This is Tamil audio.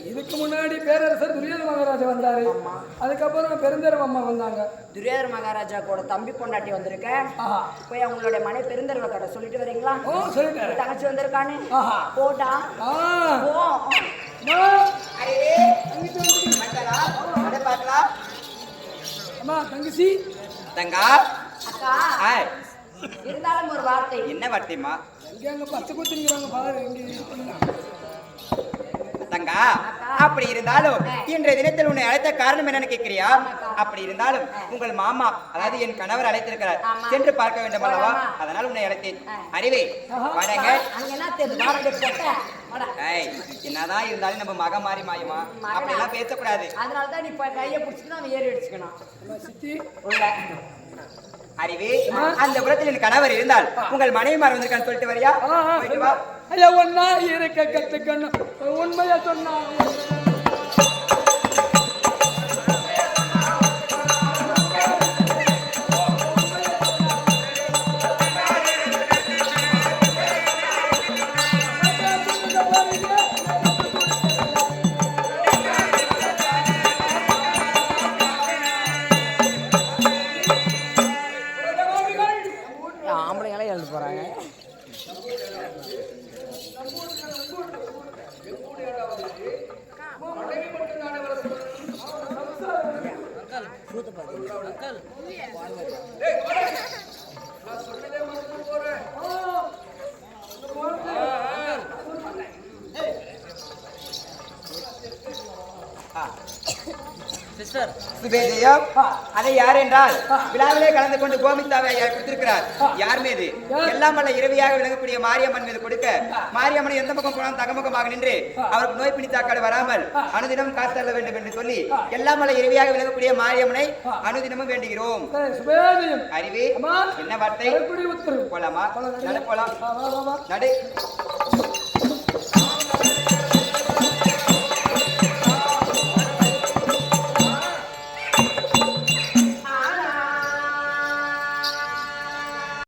இதுக்கு முன்னாடி பேரரசர் துரியோதன மகாராஜா வந்தாரு. அதுக்கப்புறம் பெருந்தேவர் அம்மா வந்தாங்க. துரியோதன மகாராஜா கூட தம்பி பொண்டாட்டி வந்திருக்க. போய் அவங்களுடைய மனை பெருந்தேவர் கடை சொல்லிட்டு வரீங்களா? சொல்லிட்டாரு. தங்கச்சி வந்திருக்கானு போடா தங்கச்சி தங்கா அக்கா இருந்தாலும் ஒரு வார்த்தை. என்ன வார்த்தைமா? இங்க பச்சை குத்துங்கிறாங்க பாரு. தங்கா அப்படி இருந்தாலும் இன்றைய தினத்தில் உன்னை அழைத்த காரணம் என்னன்னு கேட்கிறியா? அப்படி இருந்தாலும் உங்கள் மாமா அதாவது என் கணவர் அழைத்திருக்கிறார், சென்று பார்க்க வேண்டும் அல்லவா? அதனால் உன்னை அழைத்தேன். அறிவே வாடங்க. என்னதான் இருந்தாலும் நம்ம மக மாறி மாயுமா அப்படி எல்லாம் பேசக்கூடாது. அதனாலதான் நீ கையை பிடிச்சிக்கணும், அவன் ஏறி அடிச்சுக்கணும். அறிவே அந்த புறத்தில் என் கணவர் இருந்தால் உங்கள் மனைவிமார் வந்திருக்கான்னு சொல்லிட்டு வரியா? ஐயா ஒன்னா இருக்க கத்துக்கணும், உண்மையா சொன்னா. ஆம்பளைங்களே எழுந்து போறாங்க. அதை யார் என்றால் விழாவிலே கலந்து கொண்டு கோமித்தாவை கொடுத்திருக்கிறார். யார் மீது? எல்லாம் வல்ல இரவியாக விளங்கக்கூடிய மாரியம்மன் மீது கொடுக்க, மாரியம்மன் எந்த பக்கம் போனாலும் தகமுகமாக நின்று அவருக்கு நோய் பிணித்தாக்காடு வராமல் அனுதினம் காசு தள்ள வேண்டும் என்று சொல்லி எல்லாம் வல்ல இரவியாக விளங்கக்கூடிய மாரியம்மனை அனுதினமும் வேண்டுகிறோம். அறிவே என்ன வார்த்தை? போலாமா? நடு போலாம். நடு.